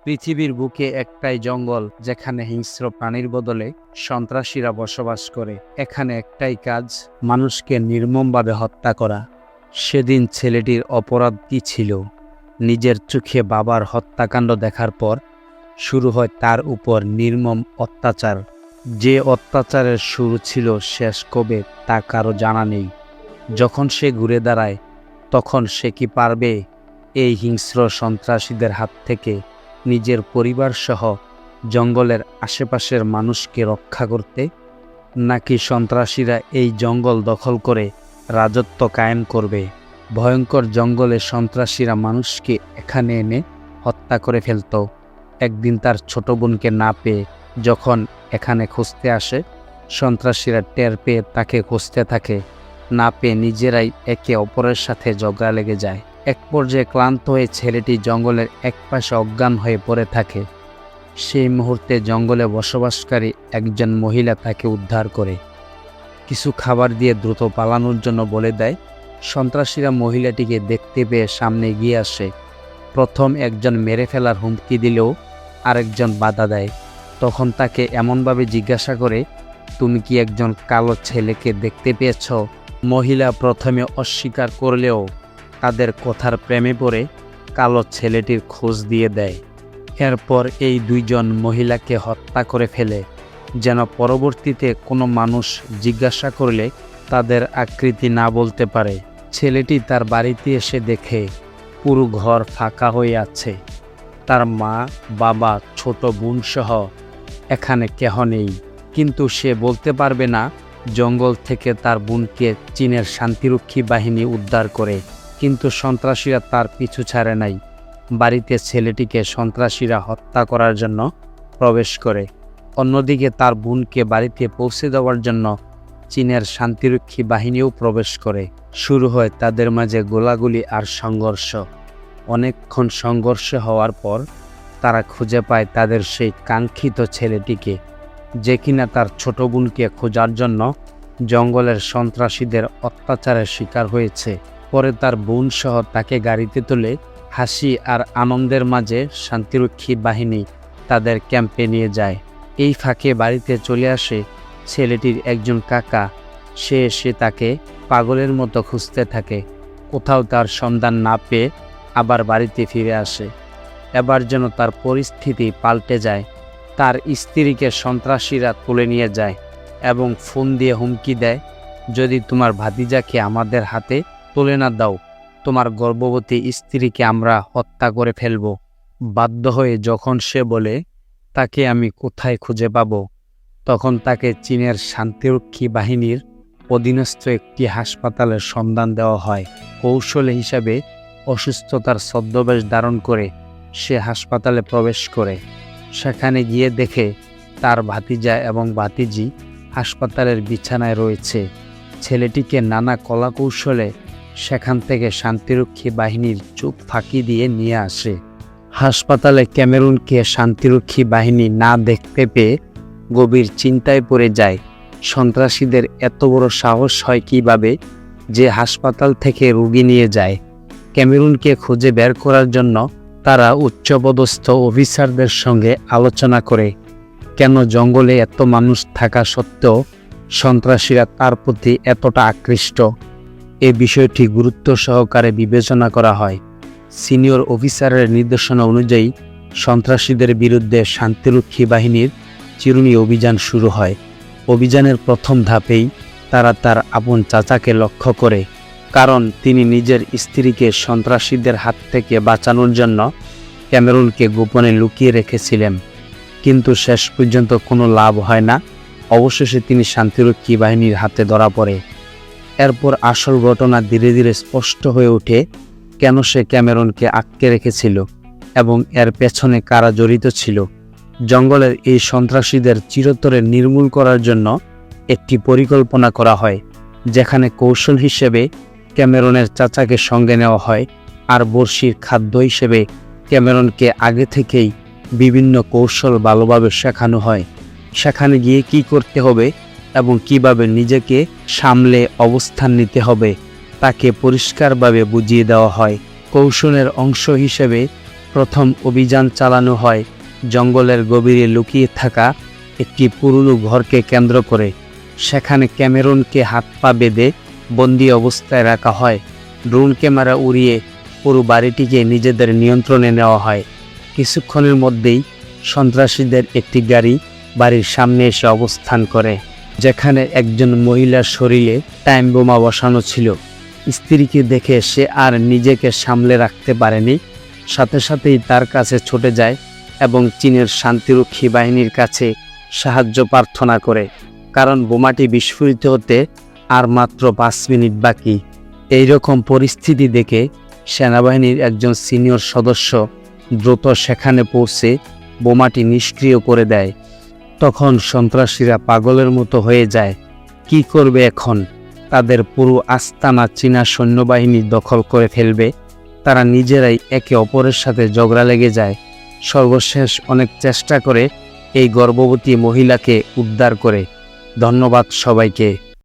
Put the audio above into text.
পৃথিবীর বুকে একটাই জঙ্গল, যেখানে হিংস্র প্রাণীর বদলে সন্ত্রাসীরা বসবাস করে। এখানে একটাই কাজ, মানুষকে নির্মমভাবে হত্যা করা। সেদিন ছেলেটির অপরাধ কি ছিল? নিজের চোখে বাবার হত্যাকাণ্ড দেখার পর শুরু হয় তার উপর নির্মম অত্যাচার। যে অত্যাচারের শুরু ছিল, শেষ কবে তা কারো জানা নেই। যখন সে ঘুরে দাঁড়ায়, তখন সে কি পারবে এই হিংস্র সন্ত্রাসীদের হাত থেকে নিজের পরিবার সহ জঙ্গলের আশেপাশের মানুষকে রক্ষা করতে? নাকি সন্ত্রাসীরা এই জঙ্গল দখল করে রাজত্ব কায়েম করবে? ভয়ঙ্কর জঙ্গলে সন্ত্রাসীরা মানুষকে এখানে এনে হত্যা করে ফেলত। একদিন তার ছোট বোনকে না পেয়ে যখন এখানে খুঁজতে আসে, সন্ত্রাসীরা টের পেয়ে তাকে খুঁজতে থাকে। না পেয়ে নিজেরাই একে অপরের সাথে ঝগড়া লেগে যায়। এক পর্যায়ে ক্লান্ত হয়ে ছেলেটি জঙ্গলের একপাশে অজ্ঞান হয়ে পড়ে থাকে। সেই মুহূর্তে জঙ্গলে বসবাসকারী একজন মহিলা তাকে উদ্ধার করে কিছু খাবার দিয়ে দ্রুত পালানোর জন্য বলে দেয়। সন্ত্রাসীরা মহিলাটিকে দেখতে পেয়ে সামনে এগিয়ে আসে। প্রথম একজন মেরে ফেলার হুমকি দিলেও আরেকজন বাধা দেয়। তখন তাকে এমনভাবে জিজ্ঞাসা করে, তুমি কি একজন কালো ছেলেকে দেখতে পেয়েছ? মহিলা প্রথমে অস্বীকার করলেও তাদের কথার প্রেমে পড়ে কালো ছেলেটির খোঁজ দিয়ে দেয়। এরপর এই দুইজন মহিলাকে হত্যা করে ফেলে, যেন পরবর্তীতে কোনো মানুষ জিজ্ঞাসা করলে তাদের আকৃতি না বলতে পারে। ছেলেটি তার বাড়িতে এসে দেখে পুরো ঘর ফাঁকা হয়ে আছে। তার মা, বাবা, ছোট বোন সহ এখানে কেহ নেই। কিন্তু সে বলতে পারবে না জঙ্গল থেকে তার বোনকে চীনের শান্তিরক্ষী বাহিনী উদ্ধার করে। কিন্তু সন্ত্রাসীরা তার পিছু ছাড়ে নাই। বাড়িতে ছেলেটিকে সন্ত্রাসীরা হত্যা করার জন্য প্রবেশ করে। অন্যদিকে তার বোনকে বাড়িতে পৌঁছে দেওয়ার জন্য চীনের শান্তিরক্ষী বাহিনীও প্রবেশ করে। শুরু হয় তাদের মাঝে গোলাগুলি আর সংঘর্ষ। অনেকক্ষণ সংঘর্ষ হওয়ার পর তারা খুঁজে পায় তাদের সেই কাঙ্ক্ষিত ছেলেটিকে, যে কিনা তার ছোট বোনকে খোঁজার জন্য জঙ্গলের সন্ত্রাসীদের অত্যাচারের শিকার হয়েছে। পরে তার বোন সহ তাকে গাড়িতে তুলে হাসি আর আনন্দের মাঝে শান্তিরক্ষী বাহিনী তাদের ক্যাম্পে নিয়ে যায়। এই ফাঁকে বাড়িতে চলে আসে ছেলেটির একজন কাকা। সে এসে তাকে পাগলের মতো খুঁজতে থাকে। কোথাও তার সন্ধান না পেয়ে আবার বাড়িতে ফিরে আসে। এবার যেন তার পরিস্থিতি পাল্টে যায়। তার স্ত্রীকে সন্ত্রাসীরা তুলে নিয়ে যায় এবং ফোন দিয়ে হুমকি দেয়, যদি তোমার ভাতিজাকে আমাদের হাতে তুলে না দাও, তোমার গর্ভবতী স্ত্রীকে আমরা হত্যা করে ফেলব। বাধ্য হয়ে যখন সে বলে তাকে আমি কোথায় খুঁজে পাব, তখন তাকে চীনের শান্তিরক্ষী বাহিনীর অধীনস্থ একটি হাসপাতালের সন্ধান দেওয়া হয়। কৌশল হিসাবে অসুস্থতার ছদ্মবেশ ধারণ করে সে হাসপাতালে প্রবেশ করে। সেখানে গিয়ে দেখে তার ভাতিজা এবং ভাতিজি হাসপাতালের বিছানায় রয়েছে। ছেলেটিকে নানা কলাকৌশলে সেখান থেকে শান্তিরক্ষী বাহিনীর চোখ ফাঁকি দিয়ে নিয়ে আসে। হাসপাতালে ক্যামেরুনকে শান্তিরক্ষী বাহিনী না দেখতে পেয়ে গভীর চিন্তায় পড়ে যায়। সন্ত্রাসীদের এত বড় সাহস হয় কিভাবে যে হাসপাতাল থেকে রোগী নিয়ে যায়? ক্যামেরুনকে খুঁজে বের করার জন্য তারা উচ্চপদস্থ অফিসারদের সঙ্গে আলোচনা করে কেন জঙ্গলে এত মানুষ থাকা সত্ত্বেও সন্ত্রাসীরা তার প্রতি এতটা আকৃষ্ট। এ বিষয়টি গুরুত্ব সহকারে বিবেচনা করা হয়। সিনিয়র অফিসারের নির্দেশনা অনুযায়ী সন্ত্রাসীদের বিরুদ্ধে শান্তিরক্ষী বাহিনীর চিরুনি অভিযান শুরু হয়। অভিযানের প্রথম ধাপেই তারা তার আপন চাচাকে লক্ষ্য করে, কারণ তিনি নিজের স্ত্রীকে সন্ত্রাসীদের হাত থেকে বাঁচানোর জন্য ক্যামেরুনকে গোপনে লুকিয়ে রেখেছিলেন। কিন্তু শেষ পর্যন্ত কোনো লাভ হয় না। অবশেষে তিনি শান্তিরক্ষী বাহিনীর হাতে ধরা পড়ে। এরপর আসল ঘটনা ধীরে ধীরে স্পষ্ট হয়ে ওঠে, কেন সে ক্যামেরুনকে আটকে রেখেছিল এবং এর পেছনে কারা জড়িত ছিল। জঙ্গলের এই সন্ত্রাসীদের চিরতরে নির্মূল করার জন্য একটি পরিকল্পনা করা হয়, যেখানে কৌশল হিসেবে ক্যামেরুনের চাচাকে সঙ্গে নেওয়া হয় আর বড়শির খাদ্য হিসেবে ক্যামেরুনকে আগে থেকেই বিভিন্ন কৌশল ভালোভাবে শেখানো হয়। সেখানে গিয়ে কি করতে হবে এবং কিভাবে নিজেকে সামলে অবস্থান নিতে হবে তাকে পরিষ্কারভাবে বুঝিয়ে দেওয়া হয়। কৌশলের অংশ হিসেবে প্রথম অভিযান চালানো হয় জঙ্গলের গভীরে লুকিয়ে থাকা একটি পুরনো ঘরকে কেন্দ্র করে। সেখানে ক্যামেরনকে হাত পা বেঁধে বন্দি অবস্থায় রাখা হয়। ড্রোন ক্যামেরা উড়িয়ে পুরো বাড়িটিকে নিজেদের নিয়ন্ত্রণে নেওয়া হয়। কিছুক্ষণের মধ্যেই সন্ত্রাসীদের একটি গাড়ি বাড়ির সামনে এসে অবস্থান করে, যেখানে একজন মহিলার শরীরে টাইম বোমা বসানো ছিল। স্ত্রীকে দেখে সে আর নিজেকে সামলে রাখতে পারেনি, সাথে সাথেই তার কাছে ছুটে যায় এবং চীনের শান্তিরক্ষী বাহিনীর কাছে সাহায্য প্রার্থনা করে, কারণ বোমাটি বিস্ফোরিত হতে আর মাত্র 5 মিনিট বাকি। এইরকম পরিস্থিতি দেখে সেনাবাহিনীর একজন সিনিয়র সদস্য দ্রুত সেখানে পৌঁছে বোমাটি নিষ্ক্রিয় করে দেয়। তখন সন্ত্রাসীরা পাগলের মতো হয়ে যায়। কি করবে এখন? তাদের পুরো আস্তানা চীনা সৈন্যবাহিনী দখল করে ফেলবে। তারা নিজেরাই একে অপরের সাথে ঝগড়া লেগে যায়। সর্বশেষ অনেক চেষ্টা করে এই গর্ভবতী মহিলাকে উদ্ধার করে। ধন্যবাদ সবাইকে।